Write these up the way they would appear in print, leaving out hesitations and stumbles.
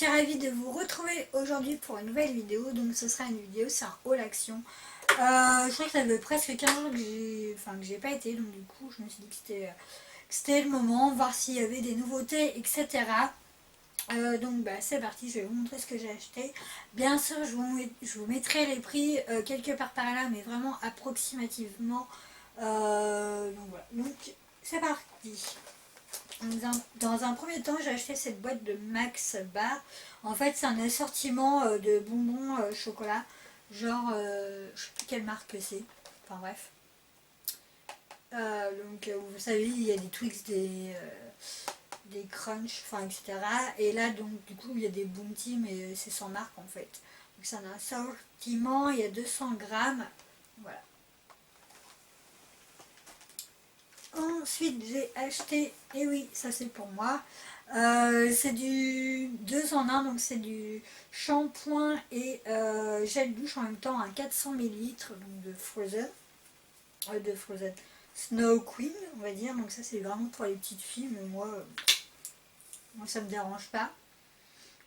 suis ravie de vous retrouver aujourd'hui pour une nouvelle vidéo. Donc ce sera une vidéo, c'est un haul action. Je crois que ça fait presque 15 jours que j'ai pas été, donc du coup je me suis dit que c'était le moment, voir s'il y avait des nouveautés, etc. Donc c'est parti, je vais vous montrer ce que j'ai acheté. Bien sûr je vous mettrai les prix quelque part par là, mais vraiment approximativement. Donc voilà, donc c'est parti. Dans un premier temps, j'ai acheté cette boîte de Max Bar. En fait, c'est un assortiment de bonbons chocolat. Genre, je sais plus quelle marque c'est. Enfin bref. Vous savez, il y a des Twix, des Crunch, enfin etc. Et là, donc, du coup, il y a des Bounty, mais c'est sans marque en fait. Donc, c'est un assortiment, il y a 200 grammes. Voilà. Ensuite, j'ai acheté, et oui, ça c'est pour moi, c'est du 2 en 1, donc c'est du shampoing et gel douche en même temps, un 400 millilitres donc de Frozen Snow Queen, on va dire. Donc ça c'est vraiment pour les petites filles, mais moi ça me dérange pas.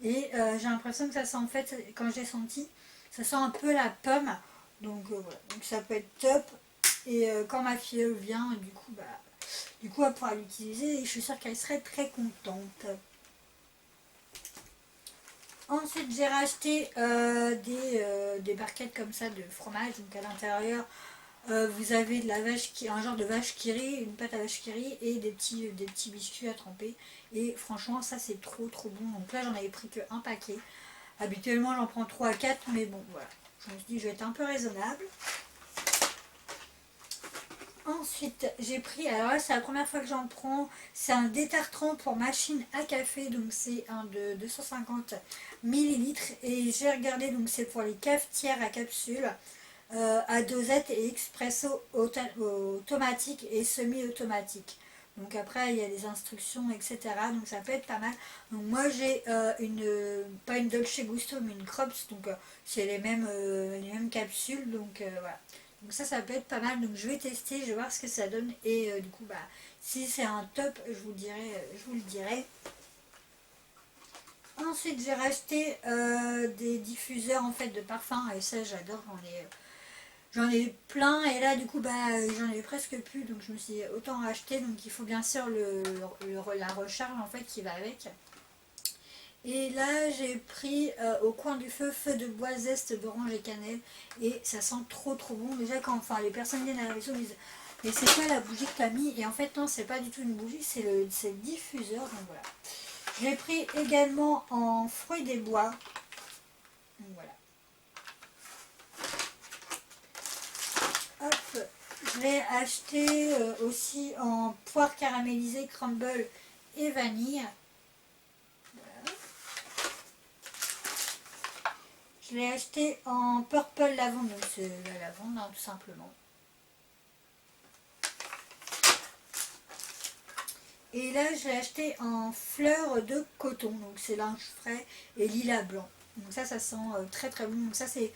Et j'ai l'impression que ça sent, en fait, quand j'ai senti, ça sent un peu la pomme. Donc voilà, donc ça peut être top. Et quand ma fille vient, du coup elle pourra l'utiliser et je suis sûre qu'elle serait très contente. Ensuite j'ai racheté des barquettes comme ça de fromage. Donc à l'intérieur vous avez de la un genre de vache qui rit, une pâte à vache qui rit et des petits biscuits à tremper. Et franchement ça c'est trop bon. Donc là j'en avais pris que un paquet. Habituellement j'en prends 3 à 4, mais bon voilà. Je me suis dit je vais être un peu raisonnable. Ensuite, j'ai pris, alors là c'est la première fois que j'en prends, c'est un détartrant pour machine à café, donc c'est un de 250 millilitres. Et j'ai regardé, donc c'est pour les cafetières à capsules, à dosette et expresso automatique et semi-automatique. Donc après il y a les instructions, etc. Donc ça peut être pas mal. Donc moi j'ai pas une Dolce Gusto mais une Crops, donc c'est les mêmes capsules, donc voilà. Donc ça peut être pas mal, donc je vais tester, je vais voir ce que ça donne et du coup si c'est un top, je vous le dirai. Ensuite j'ai racheté des diffuseurs en fait de parfum et ça j'adore, j'en ai plein et là du coup j'en ai presque plus, donc je me suis dit, autant racheter. Donc il faut bien sûr la recharge en fait qui va avec. Et là j'ai pris au coin du feu de bois zeste d'orange et cannelle et ça sent trop bon. Déjà quand les personnes viennent à la maison, ils disent mais c'est quoi la bougie que tu as mis? Et en fait non, c'est pas du tout une bougie, c'est le diffuseur. Donc voilà. J'ai pris également en fruits des bois. Donc voilà. Hop, je l'ai acheté aussi en poire caramélisée, crumble et vanille. Je l'ai acheté en purple lavande, donc c'est la lavande hein, tout simplement. Et là je l'ai acheté en fleurs de coton, donc c'est linge frais et lilas blanc. Donc ça sent très bon. Donc ça c'est,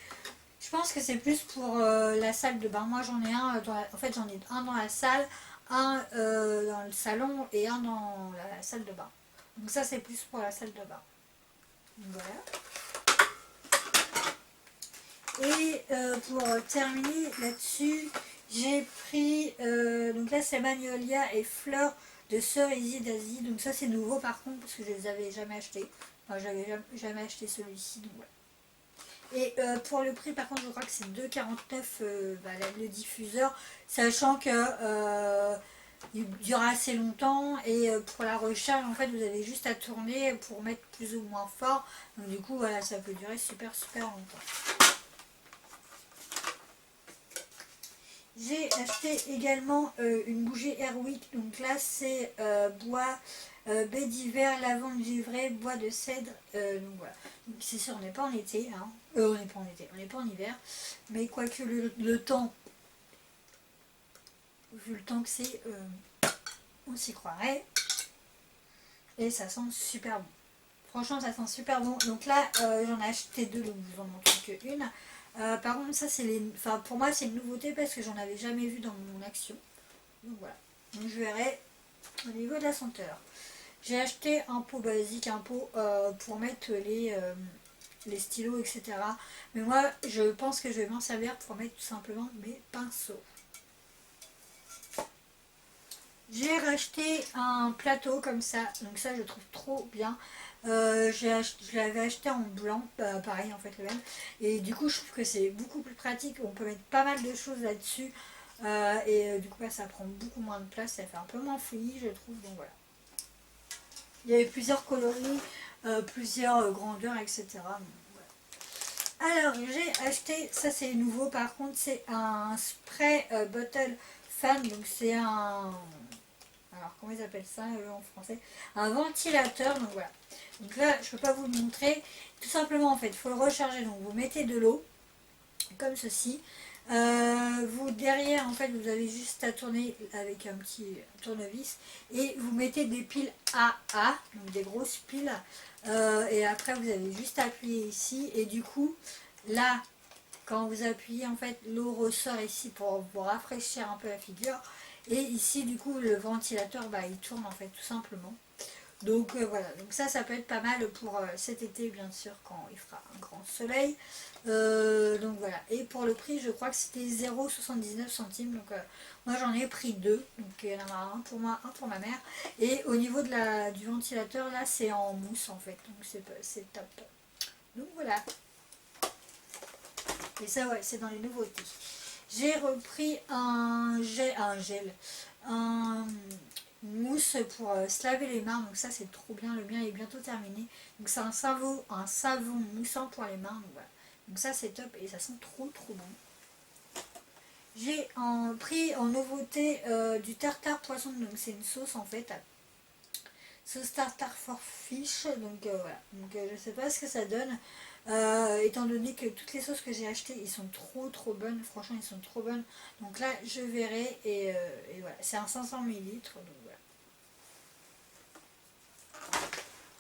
je pense que c'est plus pour la salle de bain. Moi j'en ai un, en fait j'en ai un dans la salle, un dans le salon et un dans la salle de bain. Donc ça c'est plus pour la salle de bain. Voilà. Et pour terminer là-dessus, j'ai pris, donc là c'est Magnolia et fleurs de cerisier d'Asie. Donc ça c'est nouveau par contre parce que je les avais jamais achetés. Enfin j'avais jamais acheté celui-ci. Donc voilà. Et pour le prix par contre je crois que c'est 2,49 le diffuseur. Sachant que il dure assez longtemps et pour la recharge en fait vous avez juste à tourner pour mettre plus ou moins fort. Donc du coup voilà, ça peut durer super longtemps. J'ai acheté également une bougie Airwick. Donc là c'est bois, baie d'hiver, lavande givrée, bois de cèdre. Donc voilà. Donc c'est sûr, on n'est pas en été. Hein. On n'est pas en été, on n'est pas en hiver. Mais quoique le temps, vu le temps que c'est, on s'y croirait. Et ça sent super bon. Franchement ça sent super bon. Donc là j'en ai acheté deux, donc je vous en montre qu'une. Par contre ça c'est pour moi c'est une nouveauté parce que j'en avais jamais vu dans mon action. Donc voilà. Donc je verrai au niveau de la senteur. J'ai acheté un pot basique, un pot pour mettre les stylos, etc. Mais moi, je pense que je vais m'en servir pour mettre tout simplement mes pinceaux. J'ai racheté un plateau comme ça, donc ça je trouve trop bien. Je l'avais acheté en blanc, pareil en fait le même. Et du coup je trouve que c'est beaucoup plus pratique, on peut mettre pas mal de choses là-dessus. Du coup ça prend beaucoup moins de place, ça fait un peu moins fouillis je trouve, donc voilà. Il y avait plusieurs coloris, plusieurs grandeurs, etc. Alors j'ai acheté, ça c'est nouveau par contre, c'est un spray bottle fan, donc c'est un... Alors comment ils appellent ça en français? Un ventilateur, donc voilà. Donc là je peux pas vous le montrer, tout simplement en fait, il faut le recharger, donc vous mettez de l'eau, comme ceci. Vous derrière en fait vous avez juste à tourner avec un petit tournevis et vous mettez des piles AA, donc des grosses piles, et après vous avez juste à appuyer ici et du coup là quand vous appuyez en fait l'eau ressort ici pour vous rafraîchir un peu la figure et ici du coup le ventilateur bah, il tourne en fait tout simplement. Donc voilà, donc ça peut être pas mal pour cet été bien sûr quand il fera un grand soleil. Donc voilà, et pour le prix je crois que c'était 0,79 centimes, donc moi j'en ai pris deux, donc il y en a un pour moi, un pour ma mère. Et au niveau du ventilateur là c'est en mousse en fait, donc c'est top. Donc voilà, et ça ouais c'est dans les nouveautés. J'ai repris un gel, un mousse pour se laver les mains, donc ça c'est trop bien, le mien est bientôt terminé. Donc c'est un savon moussant pour les mains, donc voilà. Donc ça c'est top et ça sent trop bon. J'ai pris en nouveauté du tartare poisson, donc c'est une sauce en fait. Sauce tartare for fish, donc voilà. Donc je sais pas ce que ça donne. Étant donné que toutes les sauces que j'ai achetées ils sont trop bonnes, franchement ils sont trop bonnes, donc là je verrai et voilà, c'est un 500 ml, donc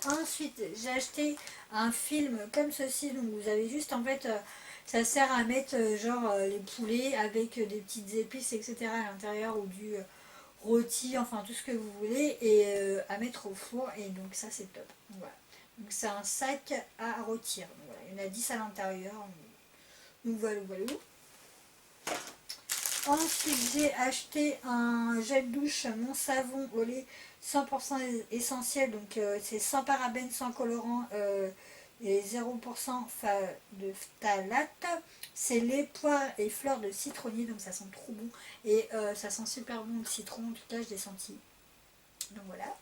voilà. Ensuite j'ai acheté un film comme ceci, donc vous avez juste en fait ça sert à mettre les poulets avec des petites épices etc à l'intérieur ou du rôti, enfin tout ce que vous voulez et à mettre au four et donc ça c'est top, donc voilà. Donc c'est un sac à rôtir, donc voilà. Il y en a 10 à l'intérieur, donc voilà. Ensuite j'ai acheté un gel douche mon savon au lait 100% essentiel, donc c'est sans parabènes, sans colorant et 0% de phtalate. C'est lait, poire et fleurs de citronnier, donc ça sent trop bon et ça sent super bon le citron, en tout cas je l'ai senti, donc voilà.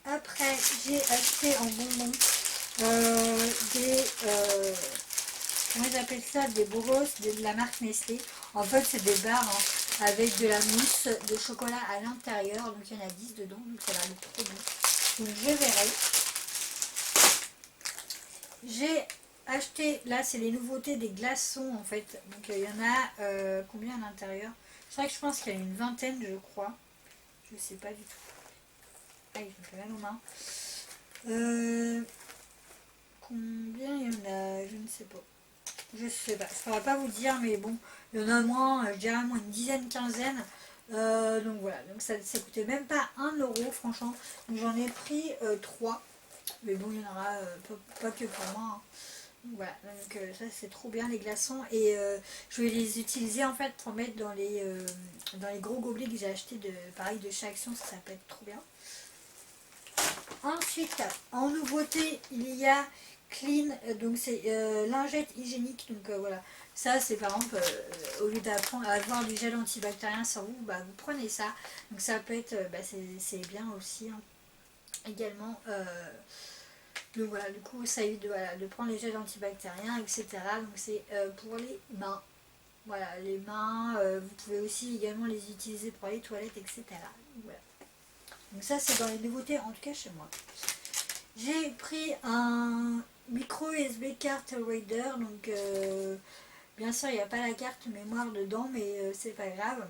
Après j'ai acheté en bonbon des comment ils appellent ça, des brosses de la marque Nestlé. En fait c'est des barres avec de la mousse de chocolat à l'intérieur, donc il y en a 10 dedans, donc ça va être trop bon, donc je verrai. J'ai acheté, là c'est les nouveautés des glaçons en fait, donc il y en a combien à l'intérieur? Je pense qu'il y a une vingtaine je crois, je sais pas du tout. Ah, je me fais mal aux mains. Combien il y en a? Je ne sais pas. Je sais pas. Je ne pourrais pas vous dire, mais bon, il y en a moins, je dirais moins une dizaine, quinzaine. Donc voilà, donc ça coûtait même pas 1 € franchement. Donc j'en ai pris 3. Mais bon, il y en aura pas que pour moi, hein. Donc voilà, donc ça c'est trop bien les glaçons. Et je vais les utiliser en fait pour mettre dans les gros gobelets que j'ai acheté pareil de chez Action, ça peut être trop bien. Ensuite, en nouveauté, il y a Clean, donc c'est lingette hygiénique, donc voilà. Ça, c'est par exemple, au lieu d'apprendre à avoir du gel antibactérien sur vous, bah, vous prenez ça. Donc ça peut être, c'est bien aussi, hein. Également, donc voilà, du coup, ça évite de prendre les gels antibactériens, etc. Donc c'est pour les mains. Voilà, les mains, vous pouvez aussi également les utiliser pour les toilettes, etc. Voilà. Donc ça, c'est dans les nouveautés, en tout cas chez moi. J'ai pris un micro USB card reader, donc bien sûr il n'y a pas la carte mémoire dedans, mais c'est pas grave.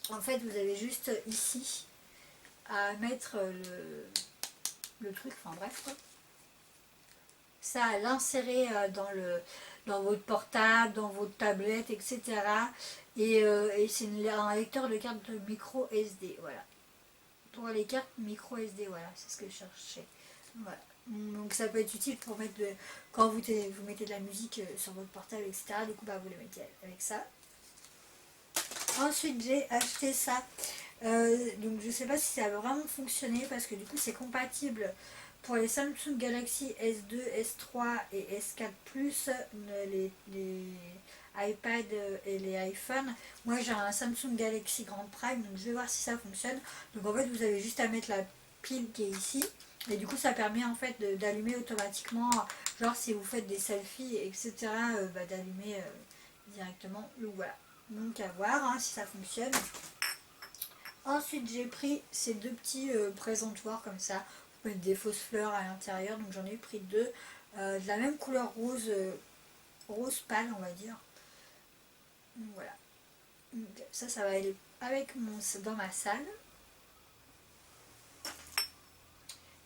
En fait vous avez juste ici à mettre le truc, enfin bref quoi. Ça à l'insérer dans votre portable, dans votre tablette, etc. Et c'est un lecteur de carte de micro SD, voilà. pour les cartes micro SD, voilà, c'est ce que je cherchais. Voilà. Donc ça peut être utile pour mettre quand vous mettez de la musique sur votre portable, etc. Du coup, bah, vous les mettez avec ça. Ensuite, j'ai acheté ça. Donc je sais pas si ça va vraiment fonctionner parce que du coup c'est compatible pour les Samsung Galaxy S2, S3 et S4 Plus, les iPad et les iPhones. Moi j'ai un Samsung Galaxy Grand Prime, donc je vais voir si ça fonctionne. Donc en fait vous avez juste à mettre la pile qui est ici. Et du coup ça permet en fait d'allumer automatiquement, genre si vous faites des selfies, etc. D'allumer directement. Donc voilà. Donc à voir hein, si ça fonctionne. Ensuite j'ai pris ces deux petits présentoirs comme ça. Vous pouvez mettre des fausses fleurs à l'intérieur. Donc j'en ai pris deux. De la même couleur rose, rose pâle on va dire. Donc voilà. Donc, ça va aller avec dans ma salle.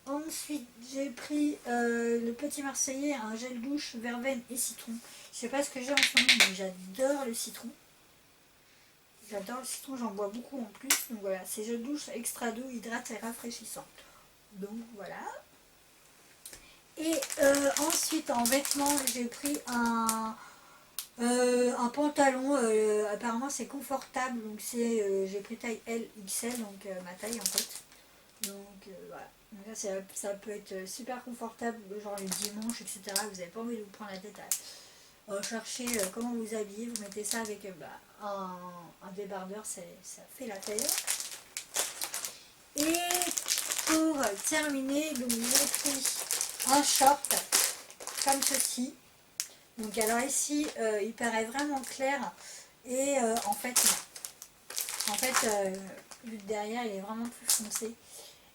Ensuite, j'ai pris le petit Marseillais, un gel douche, verveine et citron. Je sais pas ce que j'ai en ce moment, mais j'adore le citron. J'adore le citron, j'en bois beaucoup en plus. Donc voilà, c'est gel douche extra doux, hydrate et rafraîchissant. Donc voilà. Et ensuite, en vêtements, j'ai pris un pantalon. Apparemment, c'est confortable. Donc j'ai pris taille L, XL, donc ma taille en fait. Donc voilà. Donc là, ça peut être super confortable, genre le dimanche, etc. Vous n'avez pas envie de vous prendre la tête à chercher comment vous habiller. Vous mettez ça avec un débardeur, ça fait l'affaire. Et pour terminer, donc j'ai pris un short comme ceci. Donc alors ici, il paraît vraiment clair. Et en fait, non. En fait, vu que derrière, il est vraiment plus foncé.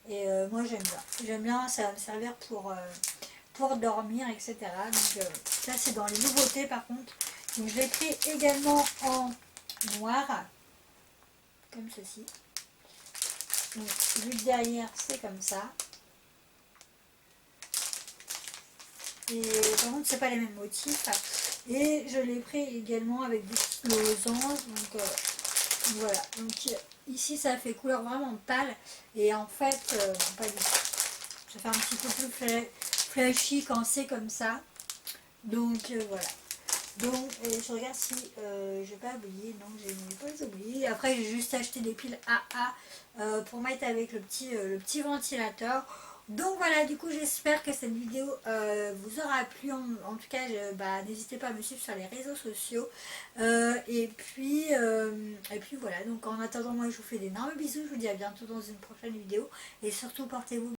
Et moi j'aime bien. J'aime bien, ça va me servir pour dormir, etc. Donc ça c'est dans les nouveautés par contre. Donc je l'ai pris également en noir, comme ceci. Donc vu que derrière c'est comme ça. Et par contre c'est pas les mêmes motifs. Et je l'ai pris également avec des petits losanges. Donc voilà. Donc ici ça fait couleur vraiment pâle. Et en fait, pas du tout. Ça fait un petit peu plus flashy quand c'est comme ça. Donc voilà. Donc je regarde si j'ai pas oublié. Non, j'ai pas oublié. Après j'ai juste acheté des piles AA pour mettre avec le petit ventilateur. Donc voilà, du coup j'espère que cette vidéo vous aura plu. En tout cas, n'hésitez pas à me suivre sur les réseaux sociaux. Et puis voilà, donc en attendant, moi je vous fais d'énormes bisous. Je vous dis à bientôt dans une prochaine vidéo. Et surtout portez-vous